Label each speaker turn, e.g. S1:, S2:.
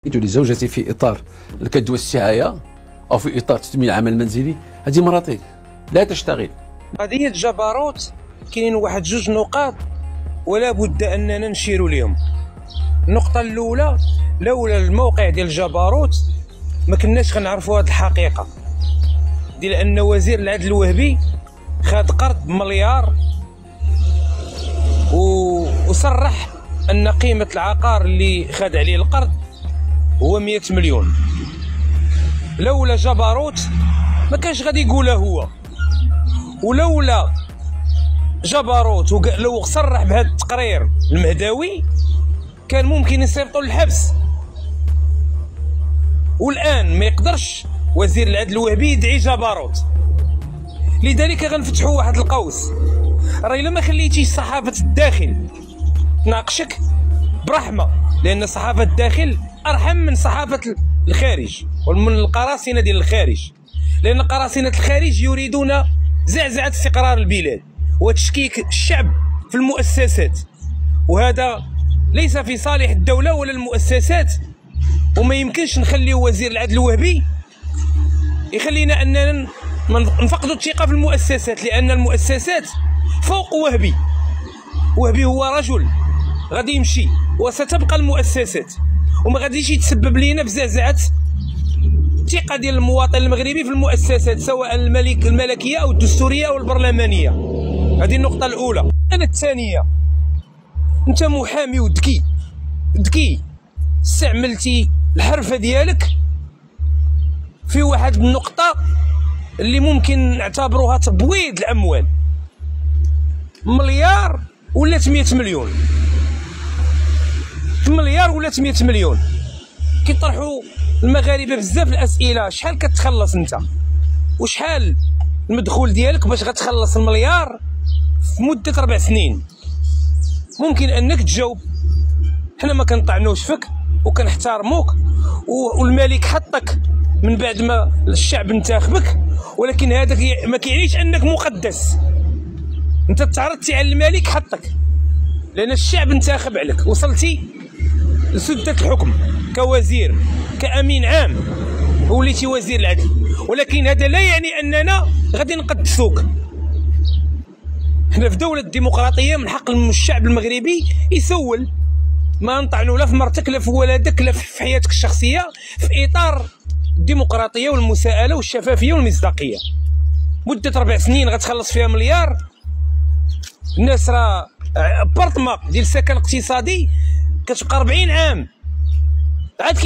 S1: لزوجتي في اطار الكدوه السعايه او في اطار تثمين العمل المنزلي، هذه مراتب لا تشتغل.
S2: قضيه جبروت كاينين واحد جوج نقاط ولا بد اننا نشيروا لهم. النقطه الاولى، لولا الموقع ديال جبروت ما كناش غنعرفوا هذه الحقيقه ديال ان وزير العدل الوهبي خد قرض بمليار وصرح ان قيمه العقار اللي خد عليه القرض هو 100 مليون. لولا جبروت ما كانش غادي يقولها هو، ولولا جبروت لو صرح بهذا التقرير المهدوي كان ممكن يصيفطوا للحبس. والان ما يقدرش وزير العدل الوهبي يدعي جبروت، لذلك غنفتحوا واحد القوس. راه الا ما خليتيش صحافه الداخل تناقشك برحمه، لان صحافه الداخل ارحم من صحافه الخارج ومن القراصنه ديال الخارج، لان قراصنه الخارج يريدون زعزعه استقرار البلاد وتشكيك الشعب في المؤسسات، وهذا ليس في صالح الدوله ولا المؤسسات. وما يمكنش نخليو وزير العدل الوهبي يخلينا اننا نفقدوا الثقه في المؤسسات، لان المؤسسات فوق وهبي. وهبي هو رجل غادي يمشي وستبقى المؤسسات، وما غاديش يتسبب لينا في زعزعه الثقه ديال المواطن المغربي في المؤسسات، سواء الملكيه او الدستوريه او البرلمانيه. هذه النقطه الاولى. انا الثانيه، انت محامي ذكي استعملتي الحرفه ديالك في واحد النقطه اللي ممكن نعتبروها تبويض الاموال. مليار ولات 100 مليون، مليار ولات 100 مليون. كيطرحوا المغاربه بزاف الاسئله، شحال كتخلص انت وشحال المدخول ديالك باش غتخلص المليار في مده 4 سنين؟ ممكن انك تجاوب حنا ما كنطعنوش فيك وكنحترموك، والملك حطك من بعد ما الشعب انتخبك، ولكن هذاك ما كيعنيش انك مقدس. انت تعرضتي على الملك حطك لان الشعب انتخب عليك، وصلتي لسده الحكم كوزير كامين عام، وليتي وزير العدل، ولكن هذا لا يعني اننا غادي نقدسوك. حنا في دوله ديمقراطيه من حق الشعب المغربي يسول، ما نطعنوا لا في مرتك لا في ولدك لا في حياتك الشخصيه، في اطار الديمقراطيه والمساءله والشفافيه والمصداقيه. مده 4 سنين غتخلص فيها مليار. الناس راه بارطما ديال السكن الاقتصادي كتبقى 40 عام عاد